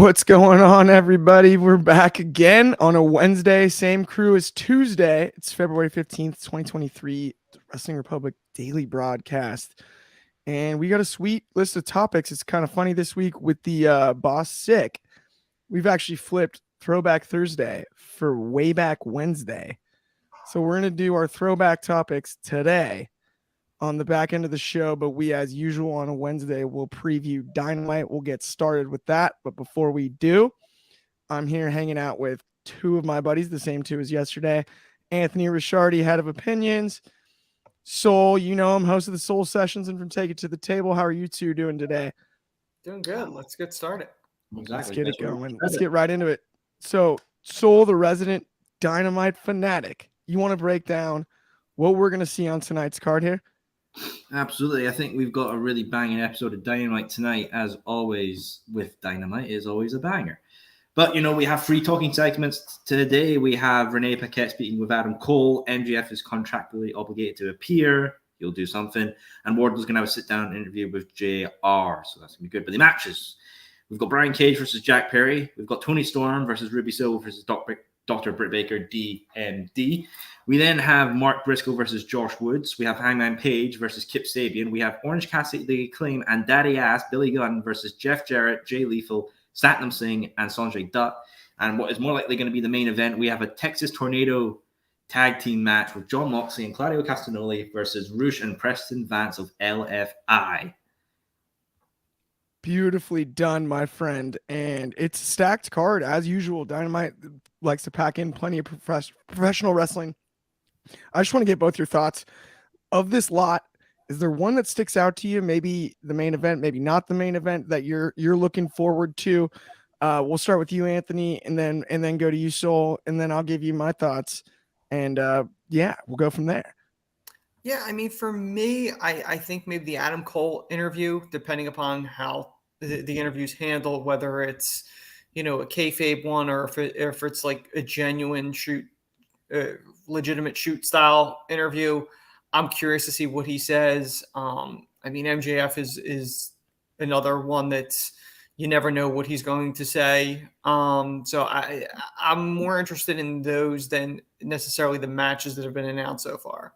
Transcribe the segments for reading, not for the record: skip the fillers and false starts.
What's going on, everybody? We're back again on a Wednesday, same crew as Tuesday. It's February 15th, 2023, the Wrestling Republic daily broadcast. And we got a sweet list of topics. It's kind of funny this week with the boss sick. We've actually flipped Throwback Thursday for Way Back Wednesday. So we're going to do our throwback topics today on the back end of the show, but we, as usual, on a Wednesday, will preview Dynamite. We'll get started with that. But before we do, I'm here hanging out with two of my buddies, the same two as yesterday. Anthony Ricciardi, head of opinions. Soul, you know him, host of the Soul Sessions and from Take It to the Table. How are you two doing today? Doing good. Let's get started. Exactly. Let's get it going. Let's get right into it. So, Soul, the resident Dynamite fanatic, you want to break down what we're going to see on tonight's card here? Absolutely. I think we've got a really banging episode of Dynamite tonight. As always, with Dynamite, is always a banger. But, we have three talking segments today. We have Renee Paquette speaking with Adam Cole. MJF is contractually obligated to appear. He'll do something. And Wardlow's going to have a sit-down interview with JR. So that's going to be good. But the matches, we've got Brian Cage versus Jack Perry. We've got Tony Storm versus Ruby Silver versus Dr. Britt Baker, DMD. We then have Mark Briscoe versus Josh Woods. We have Hangman Page versus Kip Sabian. We have Orange Cassidy, The Acclaim, and Daddy Ass, Billy Gunn versus Jeff Jarrett, Jay Lethal, Satnam Singh, and Sanjay Dutt. And what is more likely going to be the main event, we have a Texas Tornado tag team match with John Moxley and Claudio Castagnoli versus Rush and Preston Vance of LFI. Beautifully done, my friend. And it's a stacked card as usual. Dynamite likes to pack in plenty of professional wrestling. I just want to get both your thoughts of this lot. Is there one that sticks out to you? Maybe the main event, maybe not the main event that you're looking forward to. We'll start with you, Anthony, and then go to you, Soul, and then I'll give you my thoughts. And we'll go from there. Yeah, I mean, for me, I think maybe the Adam Cole interview, depending upon how the interview's handled, whether it's, a kayfabe one or if it's like a genuine legitimate shoot style interview. I'm curious to see what he says. I mean, MJF is another one that's, you never know what he's going to say. So I'm more interested in those than necessarily the matches that have been announced so far.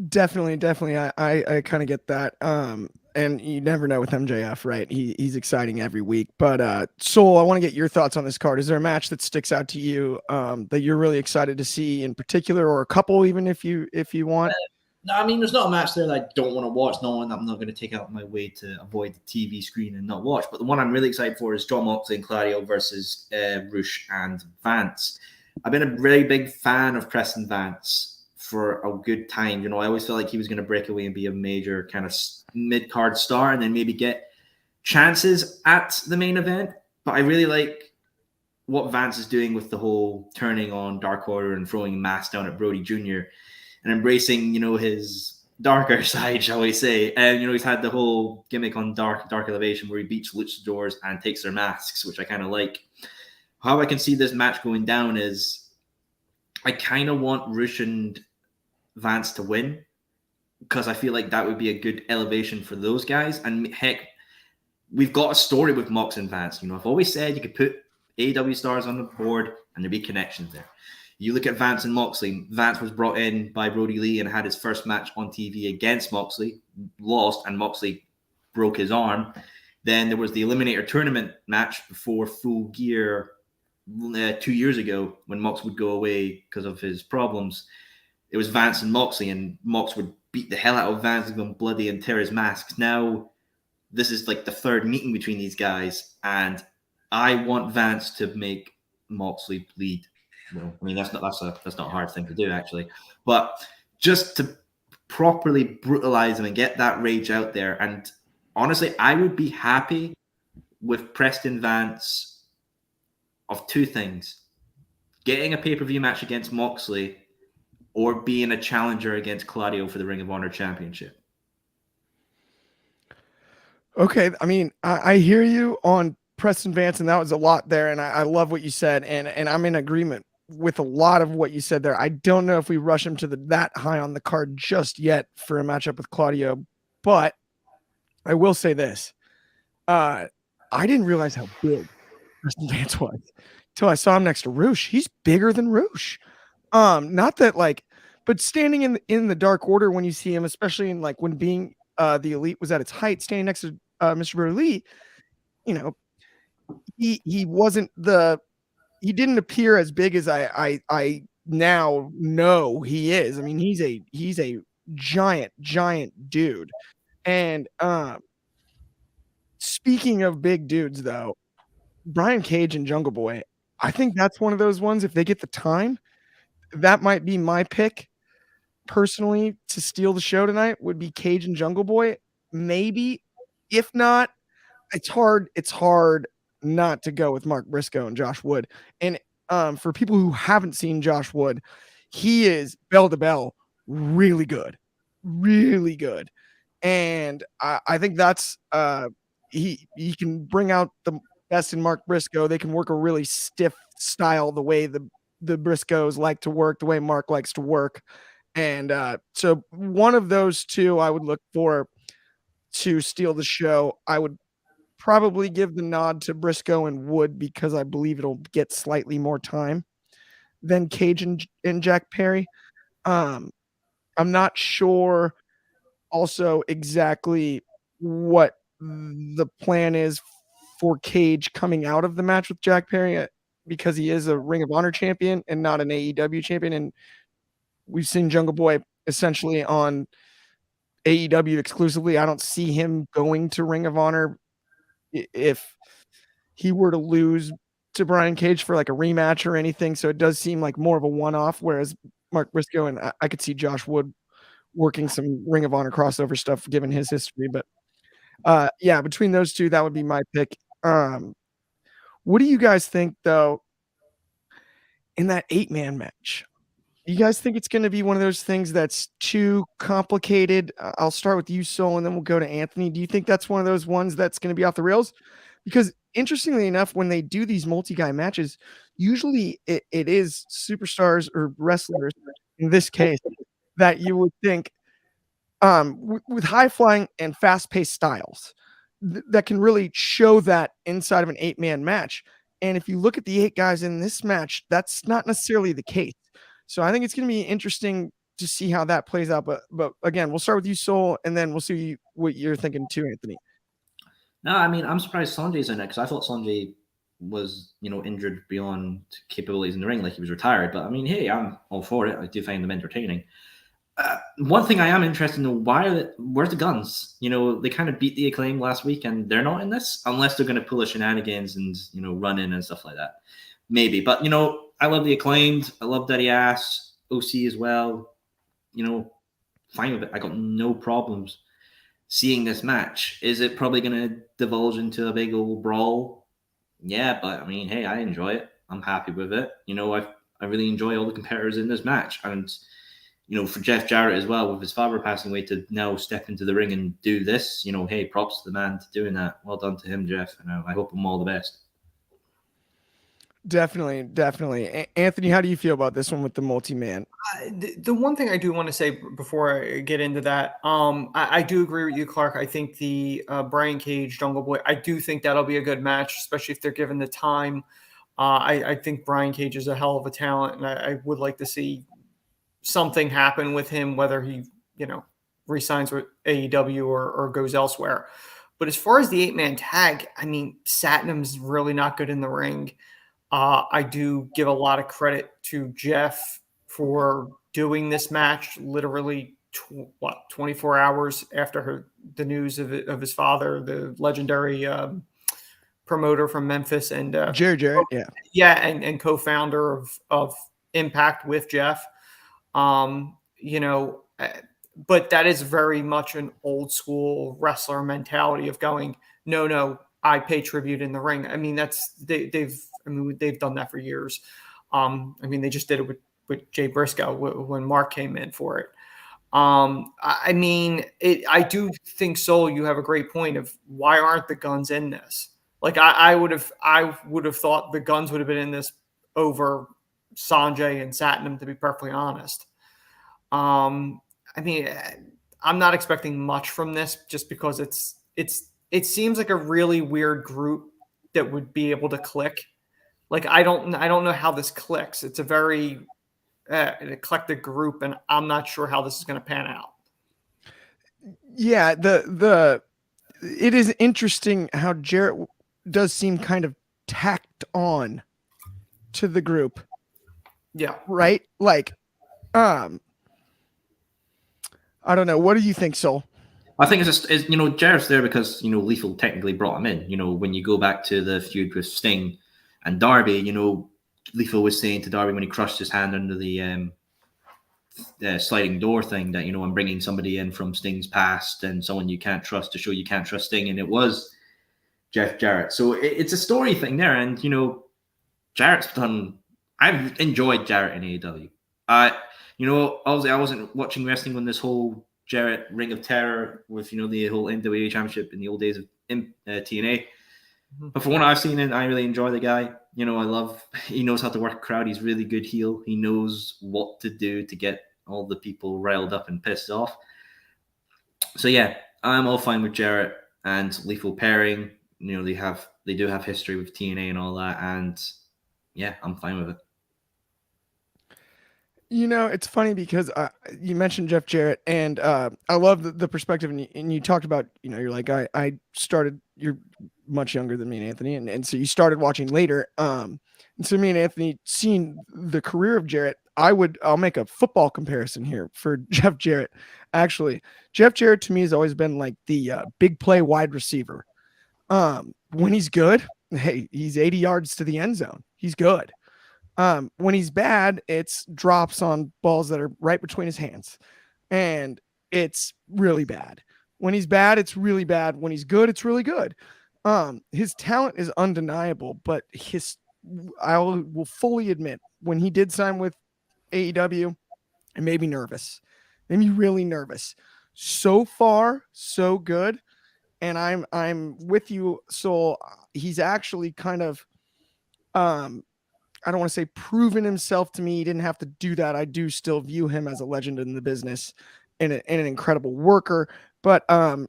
Definitely. I kind of get that. And you never know with MJF, right? He's exciting every week. But Soul, I want to get your thoughts on this card. Is there a match that sticks out to you that you're really excited to see in particular, or a couple, even if you want? No, I mean, there's not a match there that I don't want to watch. No one I'm not going to take out my way to avoid the TV screen and not watch. But the one I'm really excited for is John Moxley and Claudio versus Rush and Vance. I've been a really big fan of Preston Vance for a good time. I always felt like he was going to break away and be a major kind of mid-card star and then maybe get chances at the main event. But I really like what Vance is doing with the whole turning on Dark Order and throwing masks down at Brody Jr. and embracing, his darker side, shall we say. And, he's had the whole gimmick on Dark Elevation where he beats luchadors and takes their masks, which I kind of like. How I can see this match going down is I kind of want Rush and Vance to win, because I feel like that would be a good elevation for those guys. And heck, we've got a story with Mox and Vance. I've always said you could put AEW stars on the board and there'd be connections there. You look at Vance and Moxley. Vance was brought in by Brody Lee and had his first match on TV against Moxley, lost, and Moxley broke his arm. Then there was the Eliminator Tournament match before Full Gear 2 years ago when Mox would go away because of his problems. It was Vance and Moxley, and Mox would beat the hell out of Vance and go bloody and tear his masks. Now, this is like the third meeting between these guys, and I want Vance to make Moxley bleed. I mean, that's not a hard thing to do, actually. But just to properly brutalize him and get that rage out there. And honestly, I would be happy with Preston Vance of two things: getting a pay-per-view match against Moxley, or being a challenger against Claudio for the Ring of Honor Championship. Okay, I mean, I hear you on Preston Vance, and that was a lot there, and I love what you said, and I'm in agreement with a lot of what you said there. I don't know if we rush him to that high on the card just yet for a matchup with Claudio, but I will say this. I didn't realize how big Preston Vance was until I saw him next to Roosh. He's bigger than Roosh. Not that like, but standing in the Dark Order when you see him, especially in like when being the Elite was at its height, standing next to Mr. Burley, you know, he wasn't he didn't appear as big as I now know he is. I mean, he's a giant dude. And speaking of big dudes, though, Brian Cage and Jungle Boy, I think that's one of those ones. If they get the time, that might be my pick personally to steal the show tonight. Would be Cage and Jungle Boy, maybe. If not, it's hard not to go with Mark Briscoe and Josh Wood. And for people who haven't seen Josh Wood, he is bell to bell really good, really good. And I think that's he can bring out the best in Mark Briscoe. They can work a really stiff style the way the Briscoes like to work, the way Mark likes to work. And so one of those two I would look for to steal the show. I would probably give the nod to Briscoe and Wood because I believe it'll get slightly more time than Cage and Jack Perry. I'm not sure also exactly what the plan is for Cage coming out of the match with Jack Perry because he is a Ring of Honor champion and not an AEW champion. And we've seen Jungle Boy essentially on AEW exclusively. I don't see him going to Ring of Honor if he were to lose to Brian Cage for like a rematch or anything. So it does seem like more of a one-off, whereas Mark Briscoe and I could see Josh Wood working some Ring of Honor crossover stuff given his history. But yeah, between those two, that would be my pick. What do you guys think though in that 8-man match? You guys think it's going to be one of those things that's too complicated? I'll start with you, Sol, and then we'll go to Anthony. Do you think that's one of those ones that's going to be off the rails? Because interestingly enough, when they do these multi-guy matches, usually it is superstars or wrestlers, in this case, that you would think with high-flying and fast-paced styles that can really show that inside of an 8-man match. And if you look at the 8 guys in this match, that's not necessarily the case. So I think it's going to be interesting to see how that plays out. But again, we'll start with you, Sol, and then we'll see what you're thinking too, Anthony. No, I mean, I'm surprised Sanjay's in it because I thought Sanjay was, injured beyond capabilities in the ring, like he was retired. But I mean, hey, I'm all for it. I do find them entertaining. One thing I am interested in, where's the Guns? They kind of beat the Acclaim last week, and they're not in this unless they're going to pull a shenanigans and run in and stuff like that. Maybe, but I love the Acclaimed. I love Daddy Ass, OC as well. Fine with it. I got no problems seeing this match. Is it probably going to divulge into a big old brawl? Yeah, but I mean, hey, I enjoy it. I'm happy with it. I really enjoy all the competitors in this match. And, for Jeff Jarrett as well, with his father passing away, to now step into the ring and do this, hey, props to the man to doing that. Well done to him, Jeff. And I hope him all the best. Definitely. Anthony, how do you feel about this one with the multi-man? The one thing I do want to say before I get into that, I do agree with you, Clark. I think the Brian Cage, Jungle Boy, I do think that'll be a good match, especially if they're given the time. I think Brian Cage is a hell of a talent, and I would like to see something happen with him, whether he, re-signs with AEW or goes elsewhere. But as far as the 8-man tag, I mean, Satnam's really not good in the ring. I do give a lot of credit to Jeff for doing this match literally 24 hours after the news of his father, the legendary promoter from Memphis and Jarrett, and co-founder of Impact with Jeff. But that is very much an old school wrestler mentality of going, no, I pay tribute in the ring. I mean, they've done that for years. They just did it with Jay Briscoe when Mark came in for it. I do think, Sol, you have a great point of why aren't the Guns in this? Like I would have thought the Guns would have been in this over Sanjay and Satnam, to be perfectly honest. I'm not expecting much from this just because it's it seems like a really weird group that would be able to click. Like I don't know how this clicks. It's a very an eclectic group, and I'm not sure how this is going to pan out. Yeah, it is interesting how Jarrett does seem kind of tacked on to the group. Yeah. Right? Like, I don't know. What do you think, Sol? I think it's Jarrett's there because, Lethal technically brought him in. When you go back to the feud with Sting and Darby, Lethal was saying to Darby when he crushed his hand under the sliding door thing that, I'm bringing somebody in from Sting's past and someone you can't trust to show you can't trust Sting. And it was Jeff Jarrett. So it's a story thing there. And, Jarrett's done, I've enjoyed Jarrett in AEW. Obviously I wasn't watching wrestling when this whole Jarrett Ring of Terror with, the whole NWA Championship in the old days of TNA. But from what I've seen, I really enjoy the guy. I love, he knows how to work a crowd. He's really good heel. He knows what to do to get all the people riled up and pissed off. So yeah, I'm all fine with Jarrett and Lethal pairing. They do have history with TNA and all that. And yeah, I'm fine with it. It's funny because you mentioned Jeff Jarrett, and I love the perspective, and you talked about, you're like, I started, you're much younger than me and Anthony, and so you started watching later. And so me and Anthony, seeing the career of Jarrett, I'll make a football comparison here for Jeff Jarrett. Actually, Jeff Jarrett to me has always been like the big play wide receiver. When he's good, hey, he's 80 yards to the end zone. He's good. When he's bad, it's drops on balls that are right between his hands, and it's really bad. When he's bad, it's really bad. When he's good, it's really good. His talent is undeniable, but I will fully admit, when he did sign with AEW, it made me nervous. It made me really nervous. So far, so good. And I'm with you, Sol. He's actually kind of, I don't want to say proven himself to me. He didn't have to do that. I do still view him as a legend in the business and an incredible worker, but and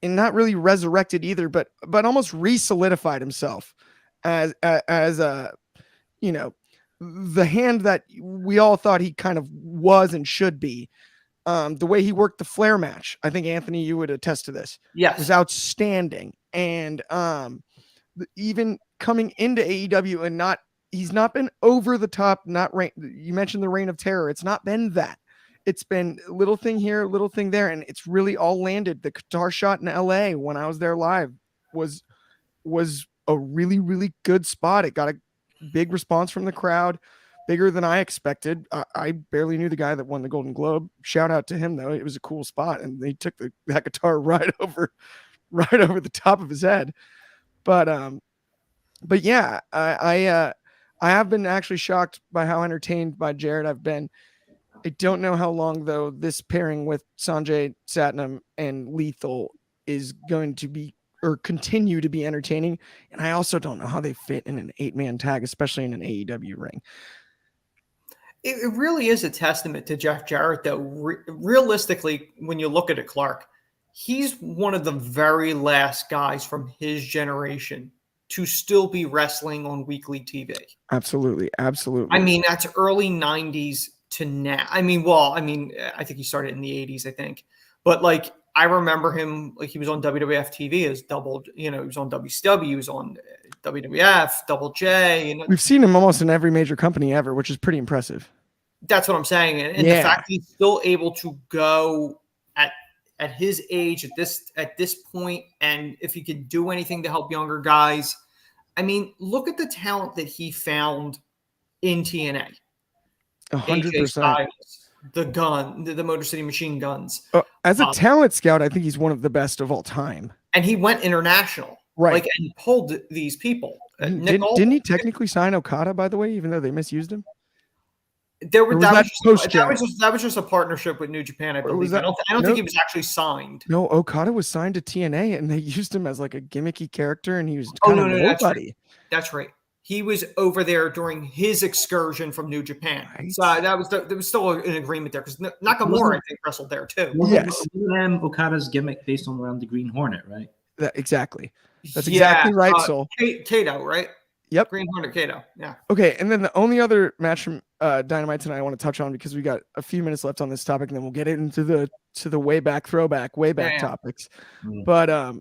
not really resurrected either, but almost re-solidified himself as the hand that we all thought he kind of was and should be. The way he worked the Flair match, I think, Anthony, you would attest to this. Yes. Was outstanding. And even coming into AEW and he's not been over the top, you mentioned the Reign of Terror. It's not been that. It's been little thing here, little thing there, and it's really all landed. The guitar shot in LA when I was there live was a really, really good spot. It got a big response from the crowd, bigger than I expected. I barely knew the guy that won the Golden Globe. Shout out to him though. It was a cool spot, and they took that guitar right over the top of his head. But yeah, I have been actually shocked by how entertained by Jarrett I've been. I don't know how long, though, this pairing with Sanjay Satnam and Lethal is going to be or continue to be entertaining. And I also don't know how they fit in an 8-man tag, especially in an AEW ring. It really is a testament to Jeff Jarrett, though. Realistically, when you look at it, Clark, he's one of the very last guys from his generation to still be wrestling on weekly TV. Absolutely. I mean, that's early 90s to now. I think he started in the 80s, I think. But, I remember him, he was on WWF TV as doubled, he was on WCW, he was on WWF, Double J. We've seen him almost in every major company ever, which is pretty impressive. That's what I'm saying. And the fact he's still able to go at his age, at this point, and if he could do anything to help younger guys, look at the talent that he found in TNA. 100%. The Motor City Machine Guns. As a talent scout, I think he's one of the best of all time. And he went international, right? And pulled these people. Didn't he technically sign Okada, by the way, even though they misused him? That was just a partnership with New Japan, I believe. I don't think he was actually signed. No, Okada was signed to TNA, and they used him as a gimmicky character, and he was nobody. That's right. He was over there during his excursion from New Japan. Right. So there was still an agreement there because Nakamura, I think, wrestled there too. Yes. Okada's gimmick based on around the Green Hornet, right? Exactly. That's exactly right, Soul. Kato, right? Yep. Green Hunter Kato. Yeah. Okay, and then the only other match from Dynamite tonight I want to touch on, because we got a few minutes left on this topic, and then we'll get into the way back topics. But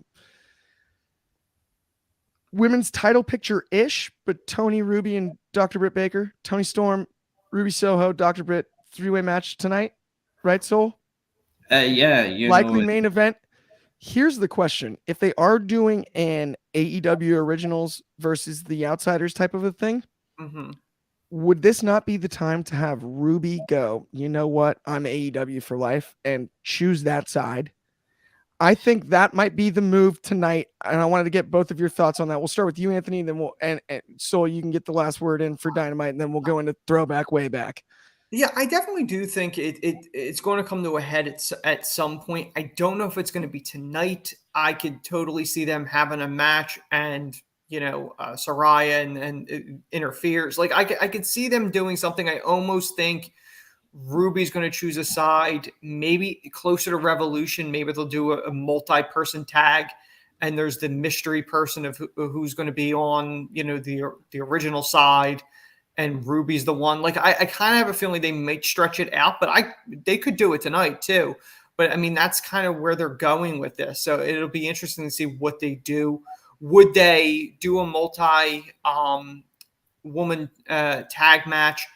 women's title picture ish, but Tony, Ruby, and Dr. Britt Baker, Tony Storm, Ruby Soho, Dr. Britt, 3-way match tonight, right, Soul? Yeah, likely main event. Here's the question: if they are doing an AEW Originals versus the Outsiders type of a thing, would this not be the time to have Ruby go, you know what, I'm AEW for life, and choose that side? I think that might be the move tonight, and I wanted to get both of your thoughts on that. We'll start with you, Anthony, and then we'll and so you can get the last word in for Dynamite, and then we'll go into throwback way back. Yeah, I definitely do think it's going to come to a head at some point. I don't know if it's going to be tonight. I could totally see them having a match, and Saraya and interferes. Like I could see them doing something. I almost think Ruby's going to choose a side, maybe closer to Revolution. Maybe they'll do a multi-person tag, and there's the mystery person of who's going to be on the original side. And Ruby's the one. Like I kind of have a feeling they might stretch it out, but they could do it tonight too. But I mean, that's kind of where they're going with this. So it'll be interesting to see what they do. Would they do a multi-woman tag match?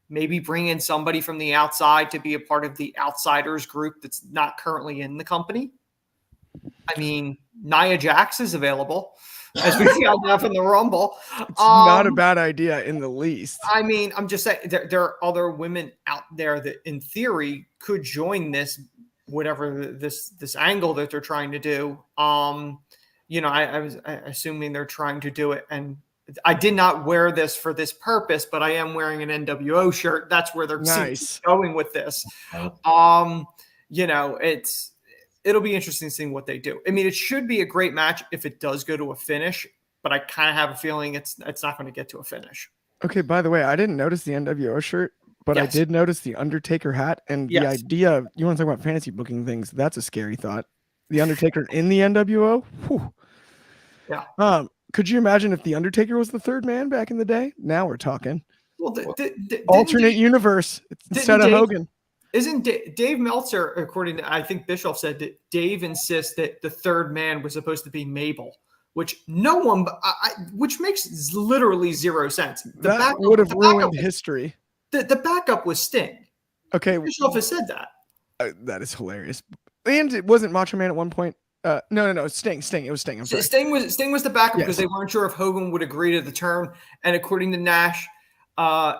Maybe bring in somebody from the outside to be a part of the Outsiders group that's not currently in the company. I mean, Nia Jax is available, as we found out from the Rumble. It's not a bad idea in the least. I mean, I'm just saying there are other women out there that, in theory, could join this, whatever this angle that they're trying to do. I was assuming they're trying to do it, and I did not wear this for this purpose, but I am wearing an NWO shirt. That's where they're going with this. It'll be interesting seeing what they do. I mean, it should be a great match if it does go to a finish, but I kind of have a feeling it's not going to get to a finish. Okay, by the way, I didn't notice the NWO shirt, but I did notice the Undertaker hat, and the idea of, you want to talk about fantasy booking things, that's a scary thought. The Undertaker in the NWO? Whew. Yeah. Could you imagine if the Undertaker was the third man back in the day? Now we're talking. Well, alternate universe instead of Hogan. Isn't Dave Meltzer, according to, I think Bischoff said that Dave insists that the third man was supposed to be Mabel, which which makes literally zero sense. That would have ruined history. The backup was Sting. Okay. Bischoff has said that. That is hilarious. And it wasn't Macho Man at one point. No, Sting. It was Sting. I'm sorry. Sting was the backup because they weren't sure if Hogan would agree to the term. And according to Nash,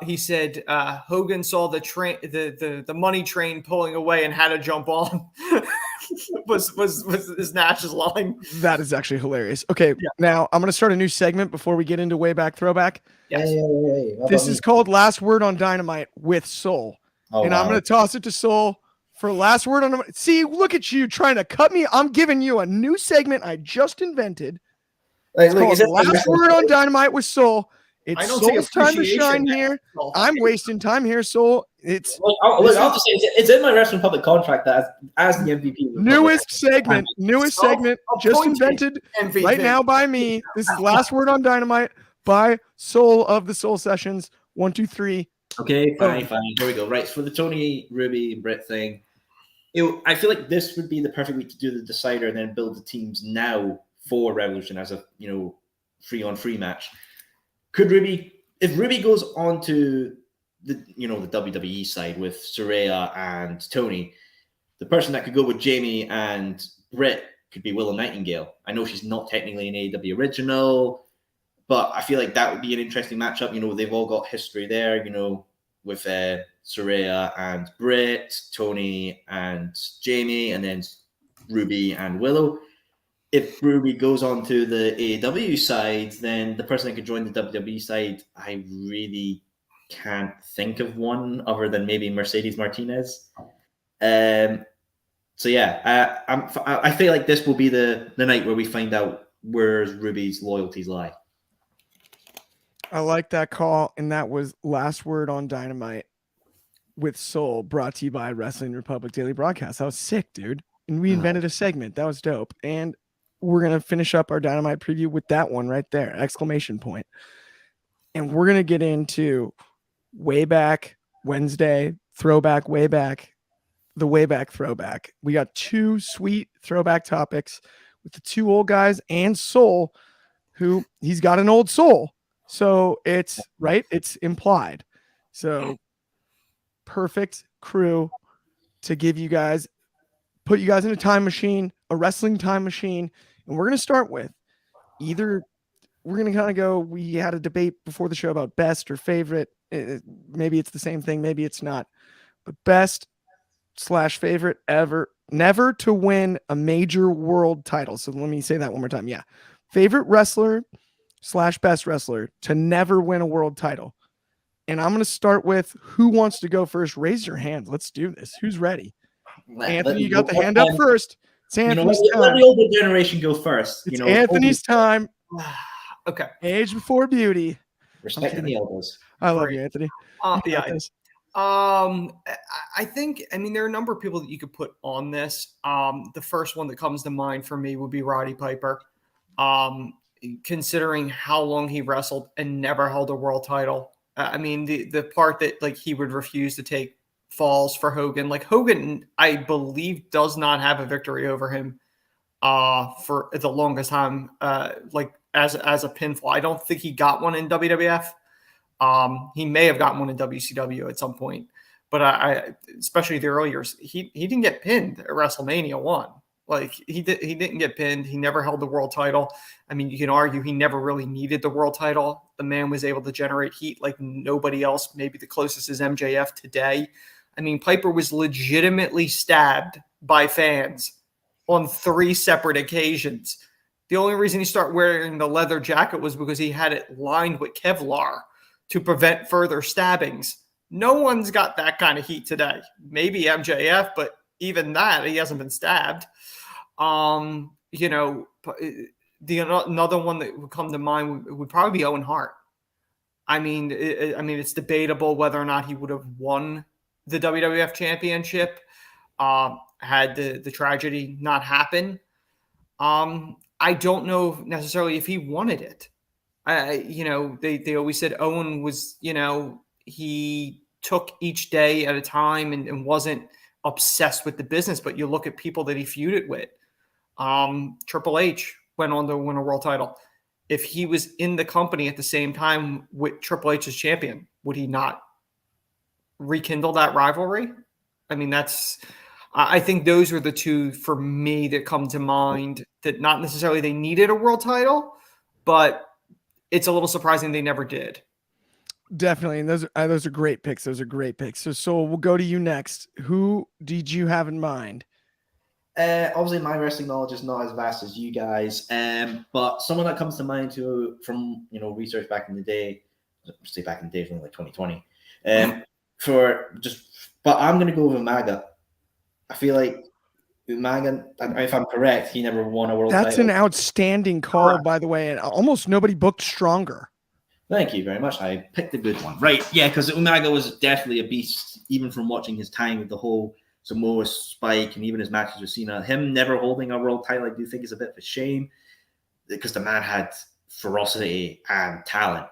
he said Hogan saw the money train pulling away and had to jump on. was Nash's line. That is actually hilarious. Okay, Now I'm going to start a new segment before we get into way back throwback. Yes. Hey, this is called Last Word on Dynamite with Soul. I'm going to toss it to Soul for last word on Dynamite. See, look at you trying to cut me. I'm giving you a new segment I just invented. It's called Last Word on Dynamite with Soul. It's Soul's time to shine here. I'm wasting time here, Soul. I'll just say it's in my Wrestling Public contract that as the MVP. Newest segment, just invented MVP. Right now by me. This is Last Word on Dynamite by Soul of the Soul Sessions. 1, 2, 3. Okay, fine. Here we go. Right, for the Tony, Ruby, Britt thing, I feel like this would be the perfect week to do the decider and then build the teams now for Revolution as a 3-on-3 match. If Ruby goes on to the WWE side with Saraya and Tony, the person that could go with Jamie and Britt could be Willow Nightingale. I know she's not technically an AEW original, but I feel like that would be an interesting matchup. They've all got history there, with Saraya and Britt, Tony and Jamie, and then Ruby and Willow. If Ruby goes on to the AEW side, then the person that could join the WWE side, I really can't think of one other than maybe Mercedes Martinez. I feel like this will be the night where we find out where Ruby's loyalties lie. I like that call, and that was Last Word on Dynamite with Soul, brought to you by Wrestling Republic Daily Broadcast. That was sick, dude. And we invented a segment. That was dope. And we're going to finish up our Dynamite preview with that one right there, exclamation point. And we're going to get into way back Wednesday, throwback, way back, the way back throwback. We got 2 sweet throwback topics with the 2 old guys and Soul, who he's got an old soul. So it's right. It's implied. So perfect crew to give you guys, put you guys in a time machine, a wrestling time machine. And we're going to start with either, we're going to kind of go, we had a debate before the show about best or favorite. Maybe it's the same thing. Maybe it's not, but best / favorite ever, never to win a major world title. So let me say that one more time. Yeah. Favorite wrestler / best wrestler to never win a world title. And I'm going to start with who wants to go first. Raise your hand. Let's do this. Who's ready? Anthony, you got the hand up first. It's Anthony's time. Let the older generation go first. It's Anthony's time. Okay. Age before beauty. Respecting the elders. I love you, Anthony. Yeah. I think, I mean, there are a number of people that you could put on this. The first one that comes to mind for me would be Roddy Piper. Considering how long he wrestled and never held a world title. I mean, the part that like he would refuse to take falls for Hogan. Like Hogan, I believe, does not have a victory over him for the longest time. Like as a pinfall, I don't think he got one in WWF. He may have gotten one in WCW at some point, but I especially the early years, he didn't get pinned at WrestleMania 1. Like he didn't get pinned. He never held the world title. I mean, you can argue he never really needed the world title. The man was able to generate heat like nobody else. Maybe the closest is MJF today. I mean, Piper was legitimately stabbed by fans on 3 separate occasions. The only reason he started wearing the leather jacket was because he had it lined with Kevlar to prevent further stabbings. No one's got that kind of heat today. Maybe MJF, but even that, he hasn't been stabbed. Another one that would come to mind would probably be Owen Hart. I mean, it's debatable whether or not he would have won the WWF Championship had the tragedy not happen. I don't know necessarily if he wanted it. They always said Owen was, he took each day at a time and wasn't obsessed with the business. But you look at people that he feuded with. Triple H went on to win a world title. If he was in the company at the same time with Triple H as champion, would he not rekindle that rivalry? I mean, I think those were the 2 for me that come to mind, that not necessarily they needed a world title, but it's a little surprising they never did. Definitely. And those are great picks. So we'll go to you next. Who did you have in mind? Obviously, my wrestling knowledge is not as vast as you guys, but someone that comes to mind from research back in the day, say back in the day from like 2020, but I'm going to go with Umaga. I feel like Umaga, if I'm correct, he never won a world title. That's an outstanding call, by the way, and almost nobody booked stronger. Thank you very much. I picked a good one. Right, yeah, because Umaga was definitely a beast, even from watching his time with the whole Samoa Spike and even his matches with Cena. Him never holding a world title, I do think, is a bit of a shame, because the man had ferocity and talent.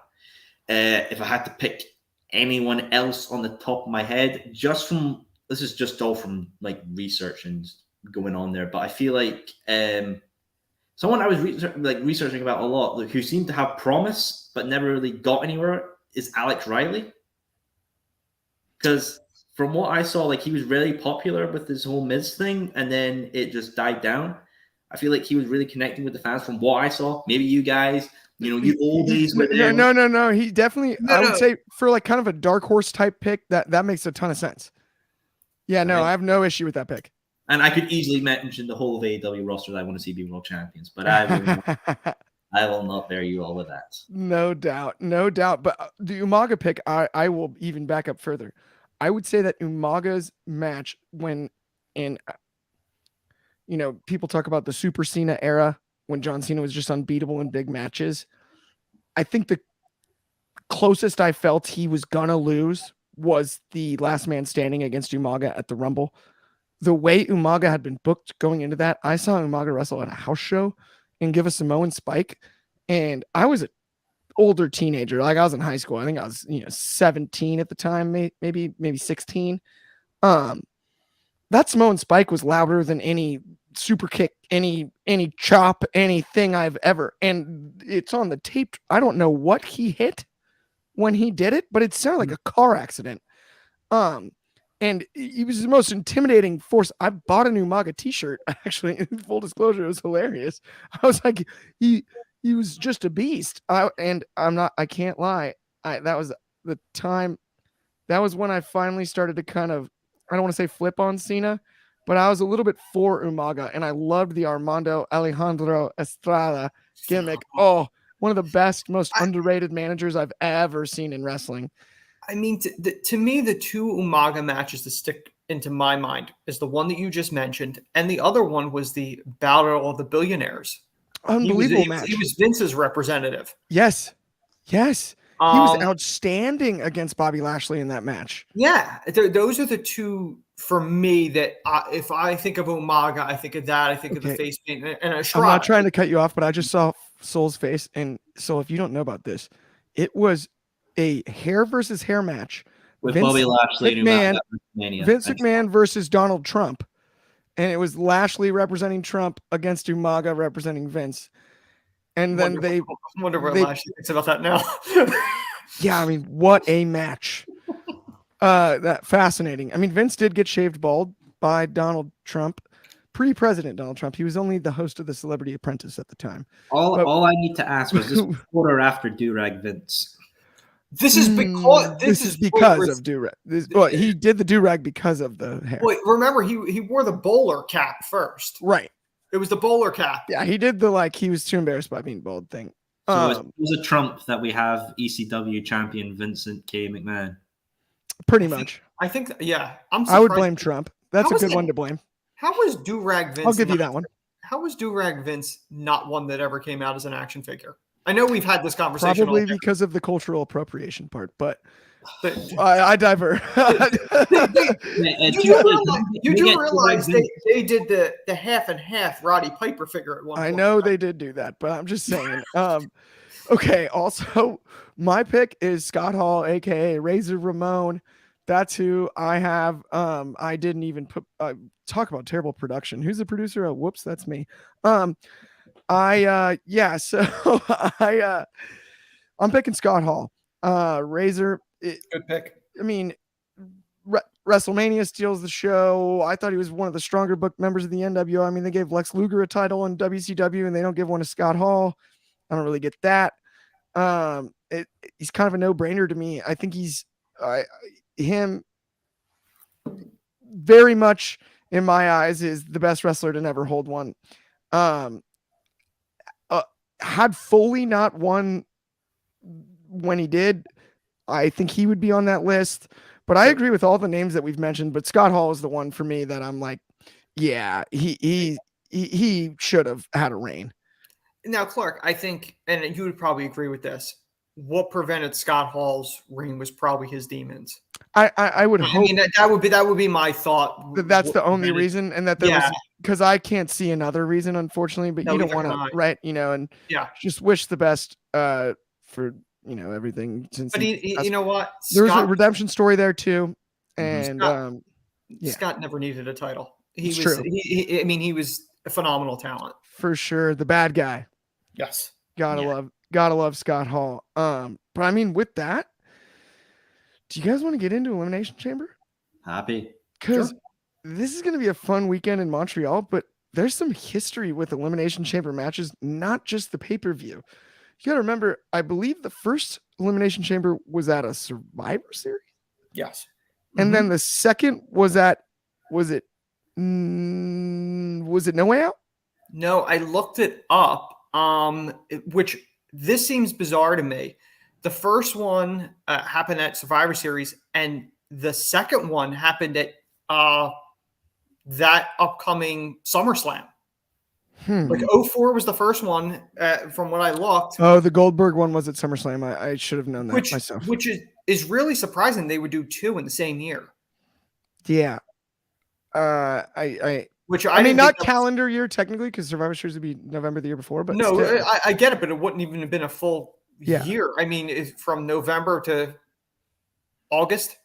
If I had to pick anyone else on the top of my head, this is just all from like research and going on there, but I feel like someone I was researching about a lot, who seemed to have promise but never really got anywhere, is Alex Riley. Because from what I saw, like, he was really popular with this whole Miz thing, and then it just died down. I feel like he was really connecting with the fans from what I saw. Maybe you guys, you oldies. No. He definitely, I would say, for like kind of a dark horse type pick, that makes a ton of sense. Yeah, no, right. I have no issue with that pick. And I could easily mention the whole of AEW roster that I want to see be world champions, but I will not bear you all with that. No doubt. But the Umaga pick, I will even back up further. I would say that Umaga's match, when in, people talk about the Super Cena era when John Cena was just unbeatable in big matches. I think the closest I felt he was gonna lose was the last man standing against Umaga at the Rumble. The way Umaga had been booked going into that, I saw Umaga wrestle at a house show and give a Samoan spike. And I was an older teenager. Like I was in high school. I think I was, 17 at the time, maybe 16. That Samoan spike was louder than any super kick, any chop, anything I've ever, and it's on the tape. I don't know what he hit when he did it, but it sounded like a car accident. And he was the most intimidating force. I bought a new MAGA t-shirt, actually. Full disclosure, it was hilarious. I was like, he was just a beast. I can't lie. That was the time. That was when I finally started to kind of, I don't want to say flip on Cena, but I was a little bit for Umaga, and I loved the Armando Alejandro Estrada gimmick. Oh, one of the best, most underrated managers I've ever seen in wrestling. I mean, to me, the two Umaga matches that stick into my mind is the one that you just mentioned, and the other one was the Battle of the Billionaires. Unbelievable match. He was Vince's representative. Yes. He was outstanding against Bobby Lashley in that match. Yeah, those are the two for me that if I think of Umaga, I think of that. I think of the face paint and a shrine. I'm not trying to cut you off, but I just saw Soul's face. And so if you don't know about this, it was a hair versus hair match with Bobby Lashley and Vince McMahon versus Donald Trump. And it was Lashley representing Trump against Umaga representing Vince. And then I wonder what Lashley thinks about that now. Yeah, I mean, what a match. That fascinating. I mean, Vince did get shaved bald by Donald Trump, pre-president Donald Trump. He was only the host of the Celebrity Apprentice at the time. All I need to ask was this before or after Do-Rag Vince? This is because of do-rag. He did the do-rag because of the hair. Wait, remember he wore the bowler cap first. Right. It was the bowler cap. Yeah, he did the he was too embarrassed by being bald thing. So it was a trump that we have ECW champion Vincent K. McMahon. Pretty much. I think yeah. I would blame Trump. That's a good one to blame. How was do-rag Vince? I'll give you that one. How was do-rag Vince not one that ever came out as an action figure? I know we've had this conversation. Probably because of the cultural appropriation part, but I divert. You do realize they did the half and half Roddy Piper figure at one point. I know they did do that, but I'm just saying. Okay, also, my pick is Scott Hall, a.k.a. Razor Ramon. That's who I have. I didn't even talk about terrible production. Who's the producer? Oh, whoops, that's me. I'm picking Scott Hall. Razor. Good pick. I mean, WrestleMania steals the show. I thought he was one of the stronger booked members of the NWO. I mean, they gave Lex Luger a title in WCW, and they don't give one to Scott Hall. I don't really get that. He's kind of a no-brainer to me. I think he's him very much in my eyes is the best wrestler to never hold one. Had Foley not won when he did, I think he would be on that list. But I agree with all the names that we've mentioned. But Scott Hall is the one for me that I'm like, yeah, he should have had a reign. Now, Clark, I think, and you would probably agree with this, what prevented Scott Hall's reign was probably his demons. I would hope. I mean, that would be my thought. That's the only reason, and that there was, because I can't see another reason, unfortunately. But you don't want to, right? And just wish the best for everything. Since but you know what, there was a redemption story there too, and Scott never needed a title. True. He was a phenomenal talent for sure. The bad guy. Yes, gotta love Scott Hall. But I mean, with that, do you guys want to get into Elimination Chamber? Happy. Because this is going to be a fun weekend in Montreal, but there's some history with Elimination Chamber matches, not just the pay-per-view. You got to remember, I believe the first Elimination Chamber was at a Survivor Series. Yes. And then the second was it No Way Out? No, I looked it up, which this seems bizarre to me. The first one happened at Survivor Series, and the second one happened at that upcoming SummerSlam. Like 2004 was the first one, from what I looked. Oh, the Goldberg one was at SummerSlam. I should have known that myself. Which is really surprising. They would do two in the same year. Yeah. I which I mean, didn't not think that was- calendar year technically, because Survivor Series would be November the year before. But no, still. I get it, but it wouldn't even have been a full Yeah. year. I mean, it's from November to August.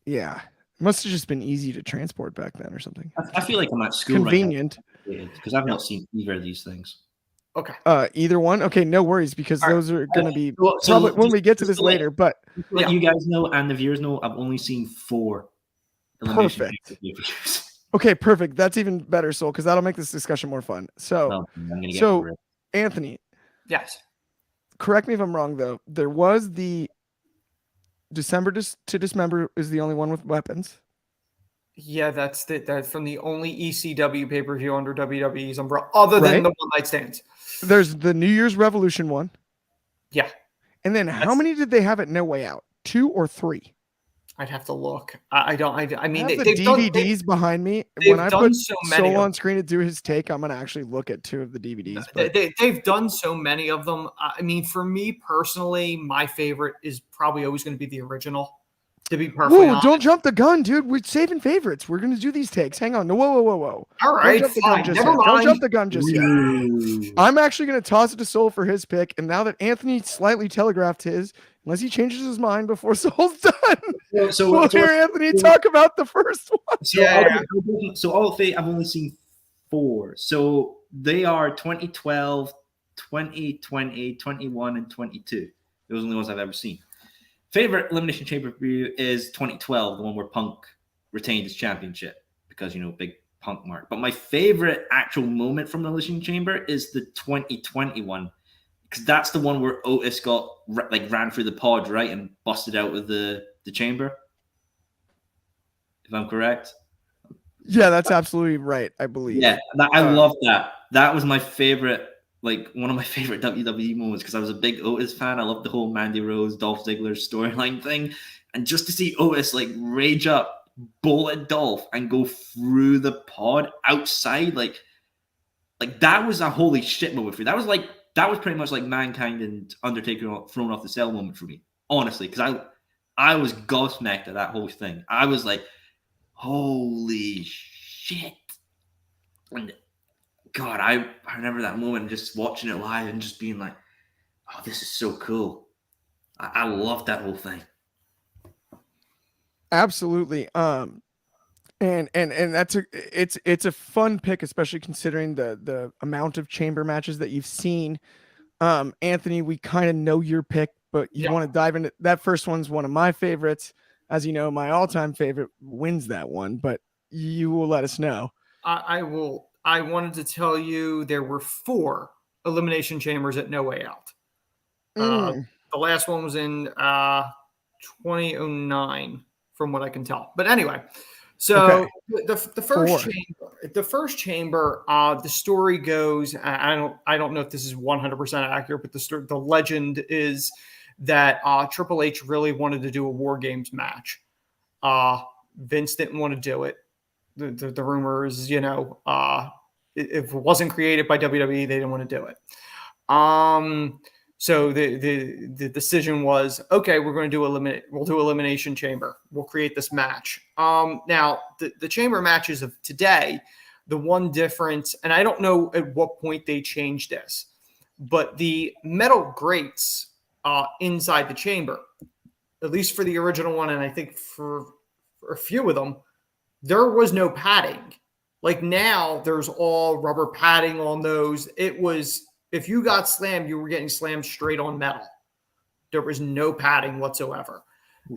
Yeah, must have just been easy to transport back then or something. I feel like I'm at school Convenient. right now because I've not seen either of these things. Okay. Either one. Okay, no worries, because All right. those are going to be So probably when just- we get to just this to let- later. But Just to let you guys know and the viewers know, I've only seen 4 Elimination Perfect. Chamber pay-per-views. okay, perfect. That's even better, Soul, because that'll make this discussion more fun. So, Well, I'm gonna get so ripped. Anthony, Yes. correct me if I'm wrong though. There was the December to Dismember is the only one with weapons. Yeah, that's from the only ECW pay-per-view under WWE's umbrella, other than Right. the One Night Stands. There's the New Year's Revolution one. Yeah. And then how That's- many did they have at No Way Out? 2 or 3? I'd have to look. I don't. I mean, I have the they've done- DVDs behind me. they've When I done put so many Soul of on screen to do his take, I'm gonna actually look at 2 of the DVDs. But They've done so many of them. I mean, for me personally, my favorite is probably always going to be the original. To be perfectly whoa, honest. don't jump the gun, dude. We're saving favorites. We're gonna do these takes. Hang on. No, whoa. All right, Don't jump the fine. gun just Never yet. mind. Don't jump the gun just yet. Ooh. I'm actually gonna toss it to Soul for his pick. And now that Anthony slightly telegraphed his, unless he changes his mind before Soul's done, we'll hear Anthony talk about the first one. So all of it, I've only seen 4. So they are 2012, 2020, 21, and 22. Those are the only ones I've ever seen. Favorite Elimination Chamber review is 2012, the one where Punk retained his championship because, big Punk mark. But my favorite actual moment from the Elimination Chamber is the 2021, because that's the one where Otis ran through the pod, right, and busted out of the chamber. If I'm correct. Yeah, that's absolutely right. I believe. Yeah, I love that. That was my favorite. One of my favorite WWE moments because I was a big Otis fan. I loved the whole Mandy Rose, Dolph Ziggler storyline thing. And just to see Otis rage up, bullet Dolph, and go through the pod outside, that was a holy shit moment for me. That was pretty much like Mankind and Undertaker thrown off the cell moment for me, honestly, because I was gobsmacked at that whole thing. I was like, holy shit. And God, I remember that moment, just watching it live and just being like, "Oh, this is so cool." I love that whole thing. Absolutely. And it's a fun pick, especially considering the amount of chamber matches that you've seen. Anthony, we kind of know your pick, but you want to dive into that first one's one of my favorites. As you know, my all-time favorite wins that one, but you will let us know. I will. I wanted to tell you there were 4 Elimination Chambers at No Way Out. The last one was in 2009, from what I can tell. But anyway, so the first chamber, the story goes. I don't know if this is 100% accurate, but the legend is that Triple H really wanted to do a War Games match. Vince didn't want to do it. The rumors, if it wasn't created by WWE, they didn't want to do it. So the decision was, okay, we'll do Elimination Chamber. We'll create this match. Now the chamber matches of today, the one difference, and I don't know at what point they changed this, but the metal grates inside the chamber, at least for the original one, and I think for a few of them, there was no padding. Like now, there's all rubber padding on those. It was, if you got slammed, you were getting slammed straight on metal. There was no padding whatsoever.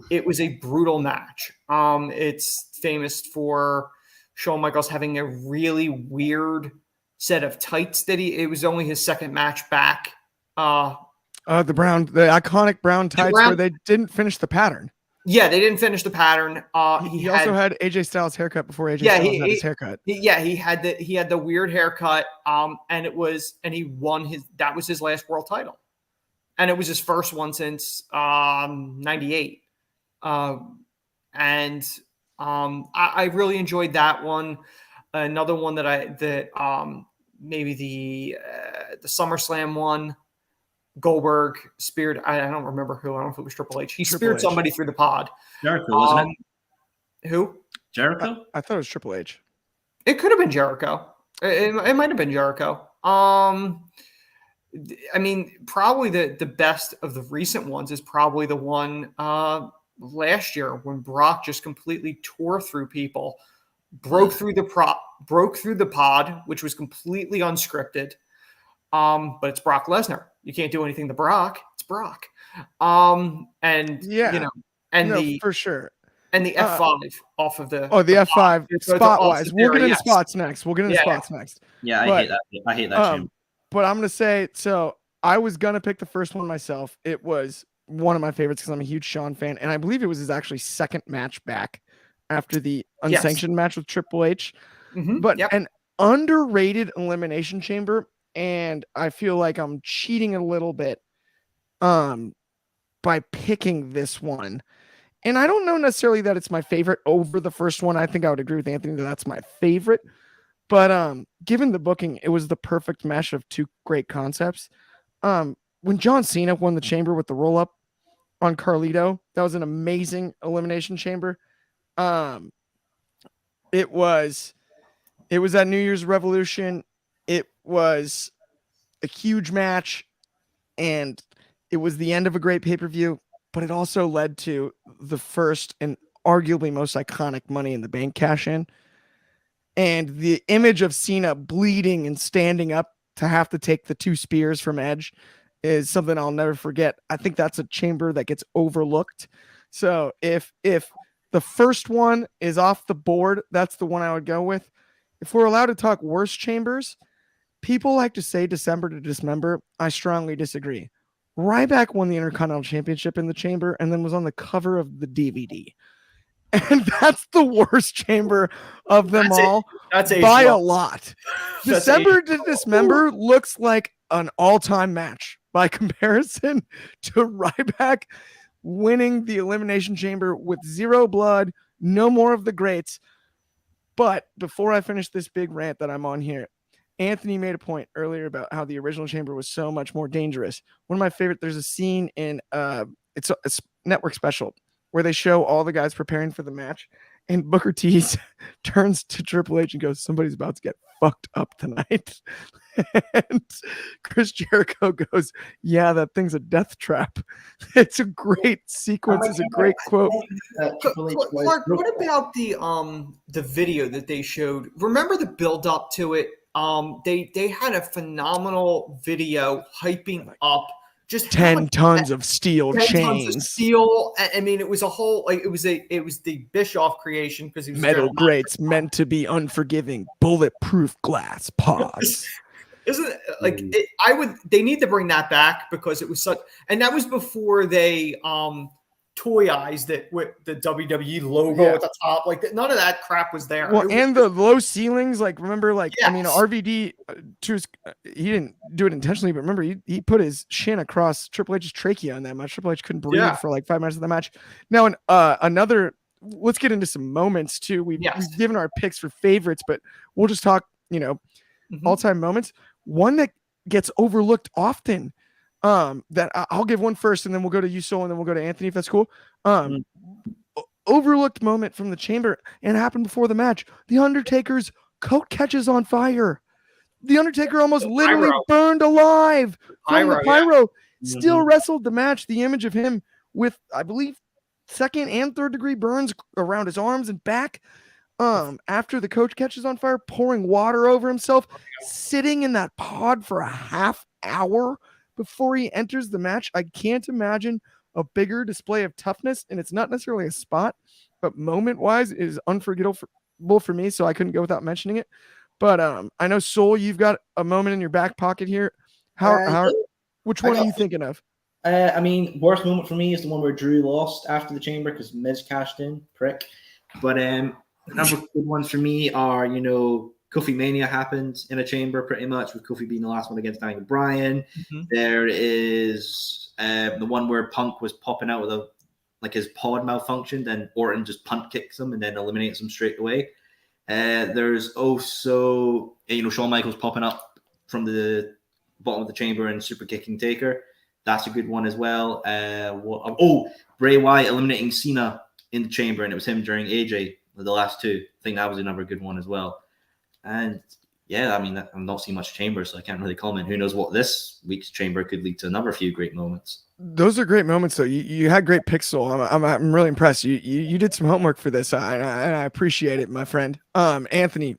It was a brutal match. It's famous for Shawn Michaels having a really weird set of tights that it was only his second match back. The iconic brown tights where they didn't finish the pattern. Yeah, they didn't finish the pattern. He also had AJ Styles' haircut before AJ Styles had his haircut. He had the weird haircut. And he won that was his last world title. And it was his first one since 98. I really enjoyed that one. Another one that maybe the SummerSlam one. Goldberg speared. I don't remember who. I don't know if it was Triple H. He speared somebody through the pod. Jericho, wasn't it? Who? Jericho? I thought it was Triple H. It could have been Jericho. It might have been Jericho. I mean, probably the best of the recent ones is probably the one last year when Brock just completely tore through people, broke through the pod, which was completely unscripted. But it's Brock Lesnar. You can't do anything to Brock. It's Brock. And Yeah. you know, and No, for sure. and the F5 off of the the F5 spot wise. We'll get into yes. spots next. Yeah, I hate that. I hate that chamber. But I'm gonna say, so I was gonna pick the first one myself. It was one of my favorites because I'm a huge Shawn fan, and I believe it was his actually second match back after the unsanctioned match with Triple H. But an underrated Elimination Chamber, and I feel like I'm cheating a little bit by picking this one. And I don't know necessarily that it's my favorite over the first one. I think I would agree with Anthony that that's my favorite. But given the booking, it was the perfect mesh of two great concepts. When John Cena won the chamber with the roll-up on Carlito, that was an amazing Elimination Chamber. It was at New Year's Revolution. It was a huge match, and it was the end of a great pay-per-view, but it also led to the first and arguably most iconic Money in the Bank cash-in. And the image of Cena bleeding and standing up to have to take the two spears from Edge is something I'll never forget. I think that's a chamber that gets overlooked. So if the first one is off the board, that's the one I would go with. If we're allowed to talk worst chambers, people like to say December to Dismember. I strongly disagree. Ryback won the Intercontinental Championship in the chamber and then was on the cover of the DVD. And that's the worst chamber of them all by a lot. December to Dismember looks like an all-time match by comparison to Ryback winning the Elimination Chamber with zero blood, no more of the greats. But before I finish this big rant that I'm on here, Anthony made a point earlier about how the original chamber was so much more dangerous. One of my favorite, there's a scene in it's a network special where they show all the guys preparing for the match, and Booker T turns to Triple H and goes, "Somebody's about to get fucked up tonight." And Chris Jericho goes, "Yeah, that thing's a death trap." It's a great sequence. It's a great quote. Clark, what about the video that they showed? Remember the build up to it? They had a phenomenal video hyping up just 10 tons of steel chains. Tons of steel. I mean, it was a whole it was the Bischoff creation because he was metal grates meant to be unforgiving, bulletproof glass pods. Isn't it they need to bring that back because it was such, and that was before they toyized it with the WWE logo at the top. Like none of that crap was there. Well, and the low ceilings, like remember, like yes. I mean, RVD he didn't do it intentionally, but remember he put his shin across Triple H's trachea on that match. Triple H couldn't breathe for like 5 minutes of the match. Now, let's get into some moments too. We've given our picks for favorites, but we'll just talk, all-time moments. One that gets overlooked often. That I'll give one first, and then we'll go to you, Soul, and then we'll go to Anthony, if that's cool. Overlooked moment from the chamber, and it happened before the match. The Undertaker's coat catches on fire. The Undertaker almost literally burned alive from the pyro. Yeah. Still wrestled the match. The image of him with, I believe, 2nd and 3rd degree burns around his arms and back. After the coach catches on fire, pouring water over himself, sitting in that pod for a half hour before he enters the match. I can't imagine a bigger display of toughness, and it's not necessarily a spot, but moment-wise is unforgettable for me, so I couldn't go without mentioning it. But I know, Soul, you've got a moment in your back pocket here. Which one are you thinking of? I mean, worst moment for me is the one where Drew lost after the chamber because Miz cashed in, prick. But number good ones for me are, Kofi Mania happened in a chamber pretty much, with Kofi being the last one against Daniel Bryan. Mm-hmm. There is the one where Punk was popping out with his pod malfunctioned, then Orton just punt kicks him and then eliminates him straight away. There's also, Shawn Michaels popping up from the bottom of the chamber and super kicking Taker. That's a good one as well. Bray Wyatt eliminating Cena in the chamber, and it was him during AJ, the last two. I think that was another good one as well. And yeah, I mean, I'm not seeing much Chamber, so I can't really comment. Who knows what this week's Chamber could lead to another few great moments. Those are great moments, though. You had great picks, Soul. I'm really impressed. You did some homework for this. I appreciate it, my friend. Anthony,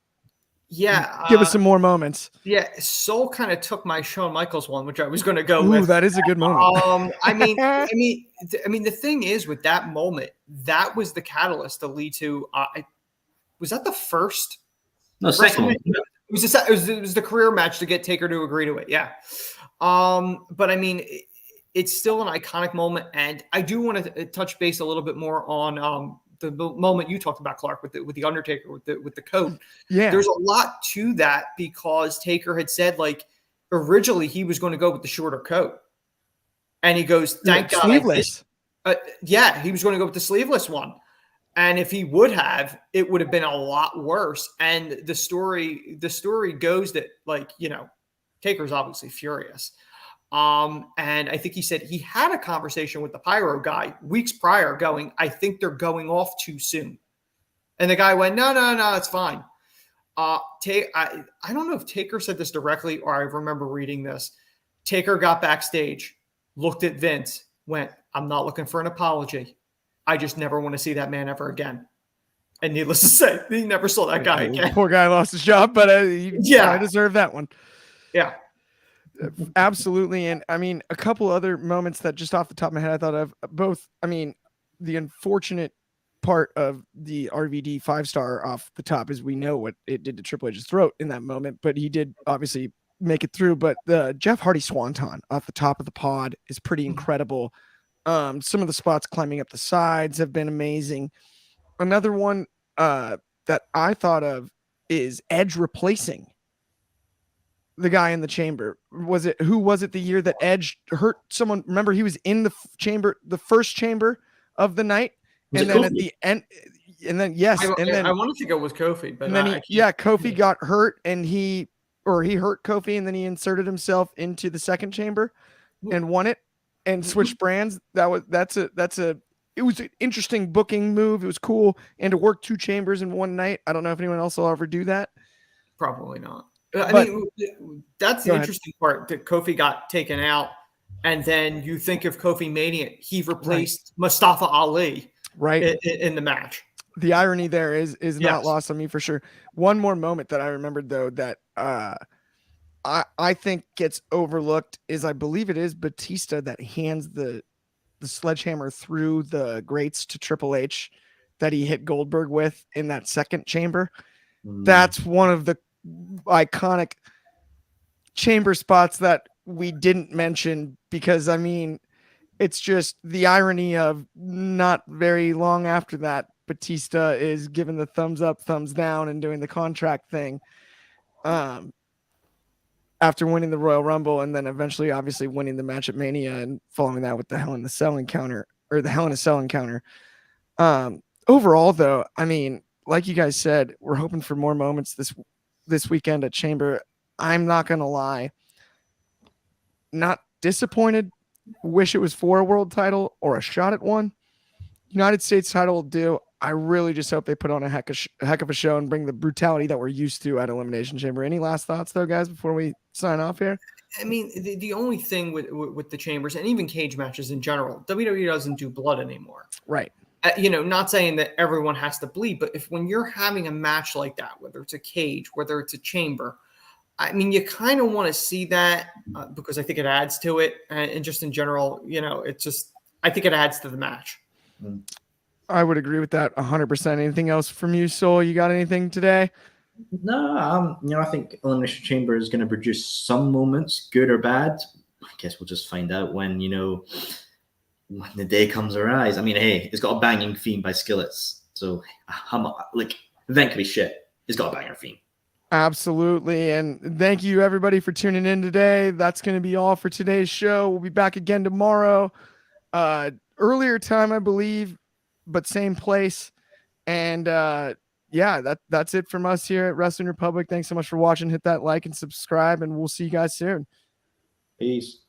Yeah. give us some more moments. Yeah. Soul kind of took my Shawn Michaels one, which I was going to go Ooh, with. that is a good moment. I mean, the thing is with that moment, that was the catalyst to lead to, was that the first? No, second one. It was the career match to get Taker to agree to it. Yeah. But I mean, it's still an iconic moment. And I do want to touch base a little bit more on the moment you talked about, Clark, with the Undertaker, with the coat. Yeah. There's a lot to that because Taker had said, like, originally he was going to go with the shorter coat. And he goes, thank God. Sleeveless. Yeah, he was going to go with the sleeveless one. And if he would have, it would have been a lot worse. And the story goes that, like, you know, Taker's obviously furious. And I think he said he had a conversation with the pyro guy weeks prior going, I think they're going off too soon. And the guy went, no, it's fine. I don't know if Taker said this directly or I remember reading this. Taker got backstage, looked at Vince, went, I'm not looking for an apology. I just never want to see that man ever again. And needless to say, he never saw that guy again. Poor guy lost his job, but I deserve that one. Yeah. Absolutely. And I mean, a couple other moments that just off the top of my head, I thought of both. I mean, the unfortunate part of the RVD 5-star off the top is we know what it did to Triple H's throat in that moment, but he did obviously make it through. But the Jeff Hardy Swanton off the top of the pod is pretty incredible. Some of the spots climbing up the sides have been amazing. Another one that I thought of is Edge replacing the guy in the chamber. Who was it the year that Edge hurt someone? Remember, he was in the chamber, the first chamber of the night. And then Kofi? At the end, and then, yes. I wanted to go with Kofi, but then Kofi got hurt and he hurt Kofi and then he inserted himself into the second chamber and won it. And switch brands. It was an interesting booking move. It was cool. And to work two chambers in one night. I don't know if anyone else will ever do that. Probably not. I mean, that's the interesting part that Kofi got taken out. And then you think of Kofi Mania, he replaced Mustafa Ali in the match. The irony there is not lost on me for sure. One more moment that I remembered though, that, I think gets overlooked is I believe it is Batista that hands the sledgehammer through the grates to Triple H that he hit Goldberg with in that second chamber. That's one of the iconic chamber spots that we didn't mention because, I mean, it's just the irony of not very long after that, Batista is giving the thumbs up, thumbs down and doing the contract thing. After winning the Royal Rumble and then eventually obviously winning the match at Mania and following that with the Hell in a Cell encounter. Overall though, I mean, like you guys said, we're hoping for more moments this weekend at Chamber. I'm not going to lie. Not disappointed. Wish it was for a world title or a shot at one. United States title will do. I really just hope they put on a heck of a show and bring the brutality that we're used to at Elimination Chamber. Any last thoughts, though, guys, before we sign off here? I mean, the only thing with the chambers and even cage matches in general, WWE doesn't do blood anymore. Right. Not saying that everyone has to bleed, but when you're having a match like that, whether it's a cage, whether it's a chamber, I mean, you kind of want to see that because I think it adds to it. And just in general, I think it adds to the match. I would agree with that 100%. Anything else from you, Soul? You got anything today? No, I think Elimination Chamber is going to produce some moments, good or bad. I guess we'll just find out when the day comes arise. I mean, hey, it's got a banging theme by Skillets. So, event could be shit. It's got a banger theme. Absolutely. And thank you, everybody, for tuning in today. That's going to be all for today's show. We'll be back again tomorrow. Earlier time, I believe, but same place. And that's it from us here at Wrestling Republic. Thanks so much for watching. Hit that like and subscribe, and we'll see you guys soon. Peace.